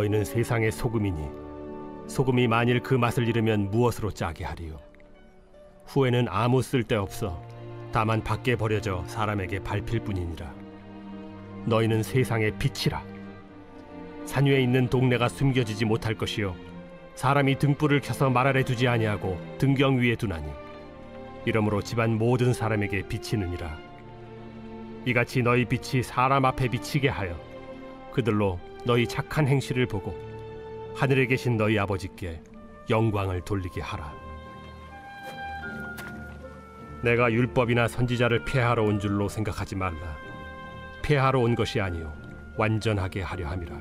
너희는 세상의 소금이니 소금이 만일 그 맛을 잃으면 무엇으로 짜게 하리요? 후에는 아무 쓸데없어 다만 밖에 버려져 사람에게 밟힐 뿐이니라. 너희는 세상의 빛이라. 산 위에 있는 동네가 숨겨지지 못할 것이요 사람이 등불을 켜서 말 아래 두지 아니하고 등경 위에 두나니 이러므로 집안 모든 사람에게 비치느니라. 이같이 너희 빛이 사람 앞에 비치게 하여 그들로 너희 착한 행실을 보고 하늘에 계신 너희 아버지께 영광을 돌리게 하라. 내가 율법이나 선지자를 폐하러 온 줄로 생각하지 말라. 폐하러 온 것이 아니요 완전하게 하려 함이라.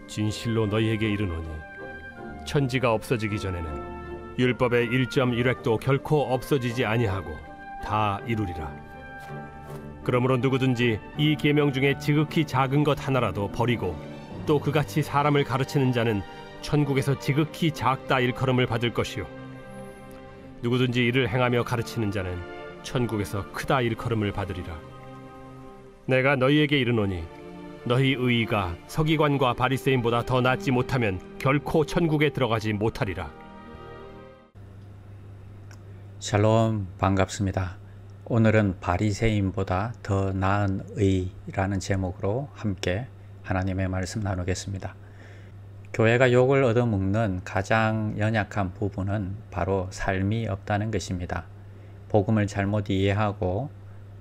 진실로 너희에게 이르노니 천지가 없어지기 전에는 율법의 1.1획도 결코 없어지지 아니하고 다 이루리라. 그러므로 누구든지 이 계명 중에 지극히 작은 것 하나라도 버리고 또 그같이 사람을 가르치는 자는 천국에서 지극히 작다 일컬음을 받을 것이요 누구든지 이를 행하며 가르치는 자는 천국에서 크다 일컬음을 받으리라. 내가 너희에게 이르노니 너희 의의가 서기관과 바리새인보다 더 낫지 못하면 결코 천국에 들어가지 못하리라. 샬롬, 반갑습니다. 오늘은 바리새인보다 더 나은 의라는 제목으로 함께 하나님의 말씀 나누겠습니다. 교회가 욕을 얻어먹는 가장 연약한 부분은 바로 삶이 없다는 것입니다. 복음을 잘못 이해하고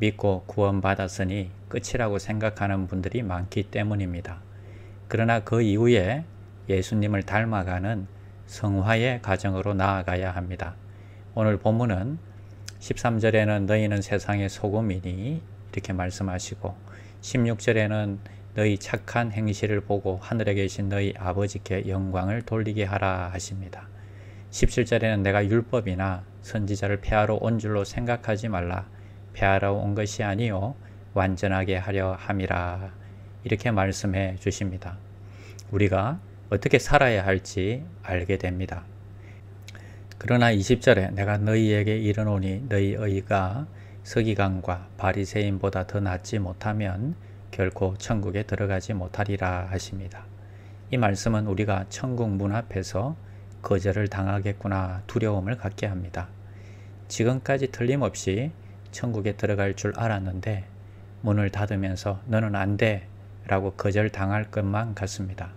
믿고 구원받았으니 끝이라고 생각하는 분들이 많기 때문입니다. 그러나 그 이후에 예수님을 닮아가는 성화의 과정으로 나아가야 합니다. 오늘 본문은 13절에는 너희는 세상의 소금이니 이렇게 말씀하시고 16절에는 너희 착한 행실을 보고 하늘에 계신 너희 아버지께 영광을 돌리게 하라 하십니다. 17절에는 내가 율법이나 선지자를 폐하러 온 줄로 생각하지 말라. 폐하러 온 것이 아니요 완전하게 하려 함이라. 이렇게 말씀해 주십니다. 우리가 어떻게 살아야 할지 알게 됩니다. 그러나 20절에 내가 너희에게 이르노니 너희 의가 서기관과 바리새인보다 더 낫지 못하면 결코 천국에 들어가지 못하리라 하십니다. 이 말씀은 우리가 천국 문 앞에서 거절을 당하겠구나 두려움을 갖게 합니다. 지금까지 틀림없이 천국에 들어갈 줄 알았는데 문을 닫으면서 너는 안 돼 라고 거절당할 것만 같습니다.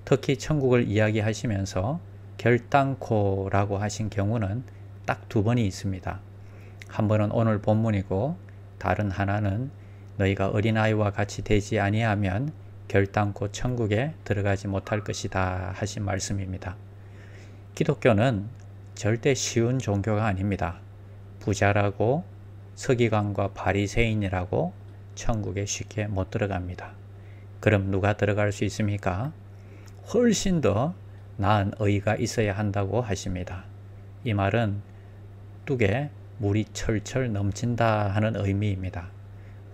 특히 천국을 이야기하시면서 결단코 라고 하신 경우는 딱 두 번이 있습니다. 한 번은 오늘 본문이고 다른 하나는 너희가 어린아이와 같이 되지 아니하면 결단코 천국에 들어가지 못할 것이다 하신 말씀입니다. 기독교는 절대 쉬운 종교가 아닙니다. 부자라고 서기관과 바리새인이라고 천국에 쉽게 못 들어갑니다. 그럼 누가 들어갈 수 있습니까? 훨씬 더 나은 의가 있어야 한다고 하십니다. 이 말은 뚝에 물이 철철 넘친다 하는 의미입니다.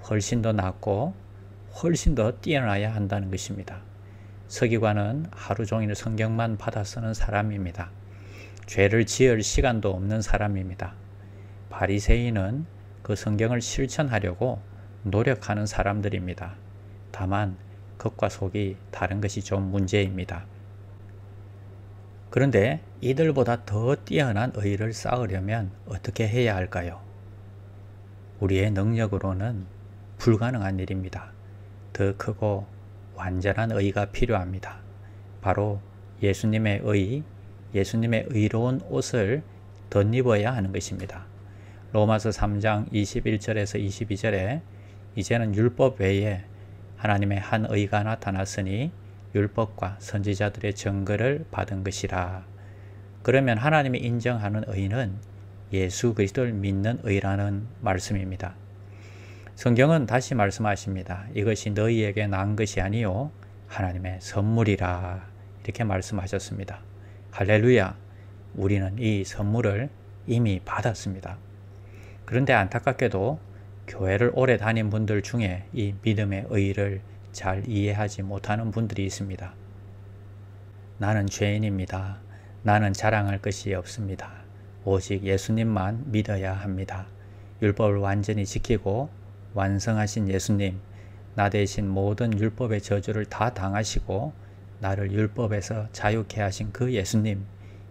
훨씬 더 낫고 훨씬 더 뛰어나야 한다는 것입니다. 서기관은 하루 종일 성경만 받아 쓰는 사람입니다. 죄를 지을 시간도 없는 사람입니다. 바리새인은 그 성경을 실천하려고 노력하는 사람들입니다. 다만 겉과 속이 다른 것이 좀 문제입니다. 그런데 이들보다 더 뛰어난 의를 쌓으려면 어떻게 해야 할까요? 우리의 능력으로는 불가능한 일입니다. 더 크고 완전한 의가 필요합니다. 바로 예수님의 의, 예수님의 의로운 옷을 덧입어야 하는 것입니다. 로마서 3장 21절에서 22절에 이제는 율법 외에 하나님의 한 의가 나타났으니 율법과 선지자들의 증거를 받은 것이라. 그러면 하나님이 인정하는 의는 예수 그리스도를 믿는 의라는 말씀입니다. 성경은 다시 말씀하십니다. 이것이 너희에게 난 것이 아니요 하나님의 선물이라. 이렇게 말씀하셨습니다. 할렐루야! 우리는 이 선물을 이미 받았습니다. 그런데 안타깝게도 교회를 오래 다닌 분들 중에 이 믿음의 의의를 잘 이해하지 못하는 분들이 있습니다. 나는 죄인입니다. 나는 자랑할 것이 없습니다. 오직 예수님만 믿어야 합니다. 율법을 완전히 지키고 완성하신 예수님, 나 대신 모든 율법의 저주를 다 당하시고 나를 율법에서 자유케 하신 그 예수님,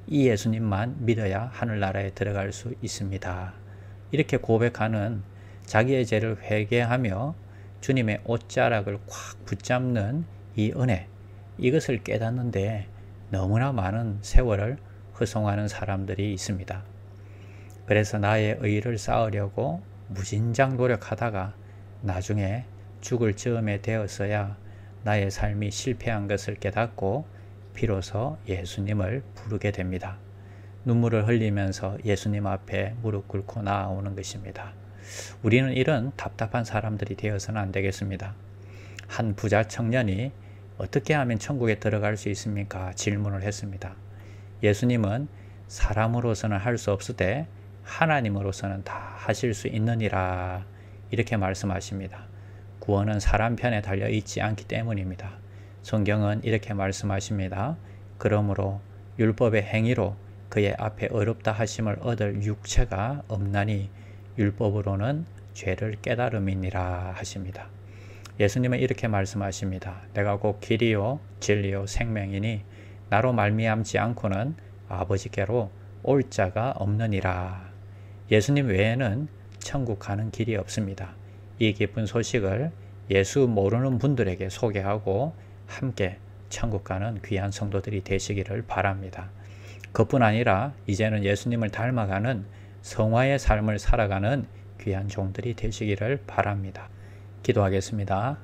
이 예수님만 믿어야 하늘나라에 들어갈 수 있습니다. 이렇게 고백하는 자기의 죄를 회개하며 주님의 옷자락을 꽉 붙잡는 이 은혜, 이것을 깨닫는데 너무나 많은 세월을 허송하는 사람들이 있습니다. 그래서 나의 의의를 쌓으려고 무진장 노력하다가 나중에 죽을 즈음에 되었어야 나의 삶이 실패한 것을 깨닫고 비로소 예수님을 부르게 됩니다. 눈물을 흘리면서 예수님 앞에 무릎 꿇고 나아오는 것입니다. 우리는 이런 답답한 사람들이 되어서는 안 되겠습니다. 한 부자 청년이 어떻게 하면 천국에 들어갈 수 있습니까? 질문을 했습니다. 예수님은 사람으로서는 할 수 없으되 하나님으로서는 다 하실 수 있느니라, 이렇게 말씀하십니다. 구원은 사람 편에 달려 있지 않기 때문입니다. 성경은 이렇게 말씀하십니다. 그러므로 율법의 행위로 그의 앞에 어렵다 하심을 얻을 육체가 없나니 율법으로는 죄를 깨달음이니라 하십니다. 예수님은 이렇게 말씀하십니다. 내가 곧 길이요 진리요 생명이니 나로 말미암지 않고는 아버지께로 올 자가 없느니라. 예수님 외에는 천국 가는 길이 없습니다. 이 기쁜 소식을 예수 모르는 분들에게 소개하고 함께 천국 가는 귀한 성도들이 되시기를 바랍니다. 그뿐 아니라 이제는 예수님을 닮아가는 성화의 삶을 살아가는 귀한 종들이 되시기를 바랍니다. 기도하겠습니다.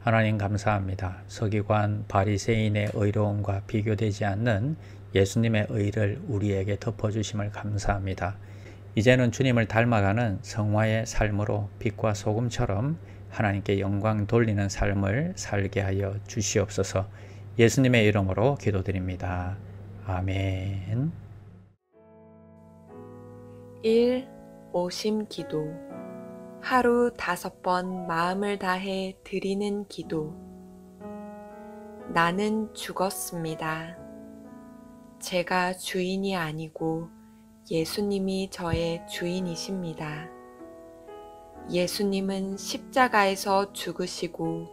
하나님 감사합니다. 서기관 바리새인의 의로움과 비교되지 않는 예수님의 의를 우리에게 덮어주심을 감사합니다. 이제는 주님을 닮아가는 성화의 삶으로 빛과 소금처럼 하나님께 영광 돌리는 삶을 살게 하여 주시옵소서. 예수님의 이름으로 기도드립니다. 아멘. 1. 오심 기도. 하루 5번 마음을 다해 드리는 기도. 나는 죽었습니다. 제가 주인이 아니고 예수님이 저의 주인이십니다. 예수님은 십자가에서 죽으시고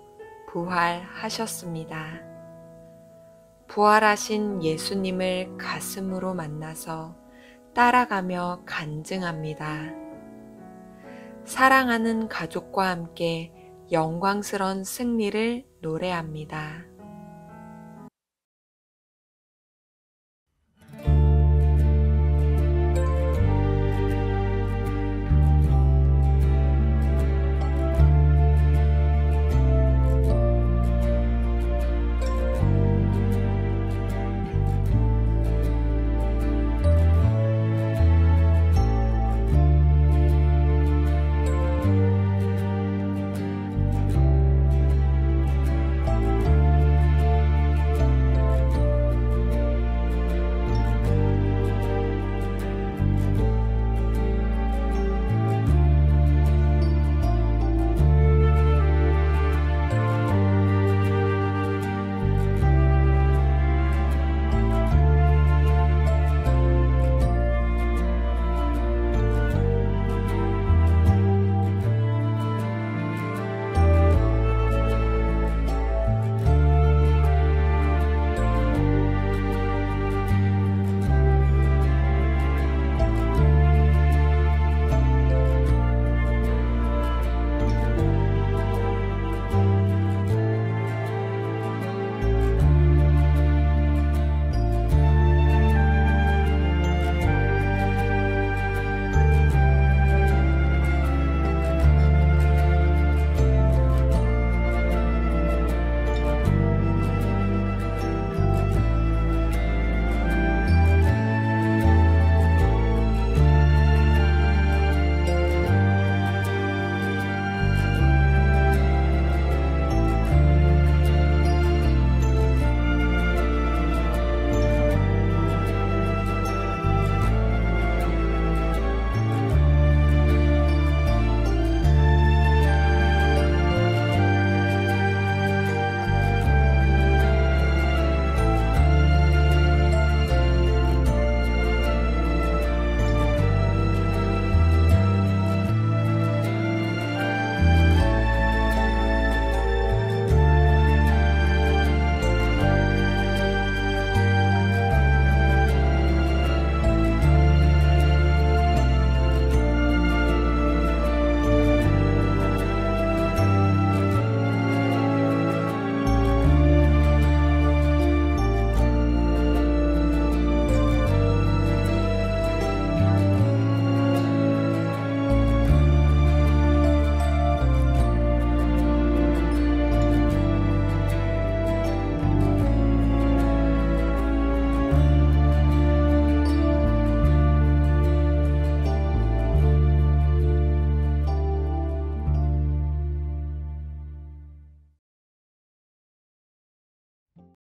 부활하셨습니다. 부활하신 예수님을 가슴으로 만나서 따라가며 간증합니다. 사랑하는 가족과 함께 영광스러운 승리를 노래합니다.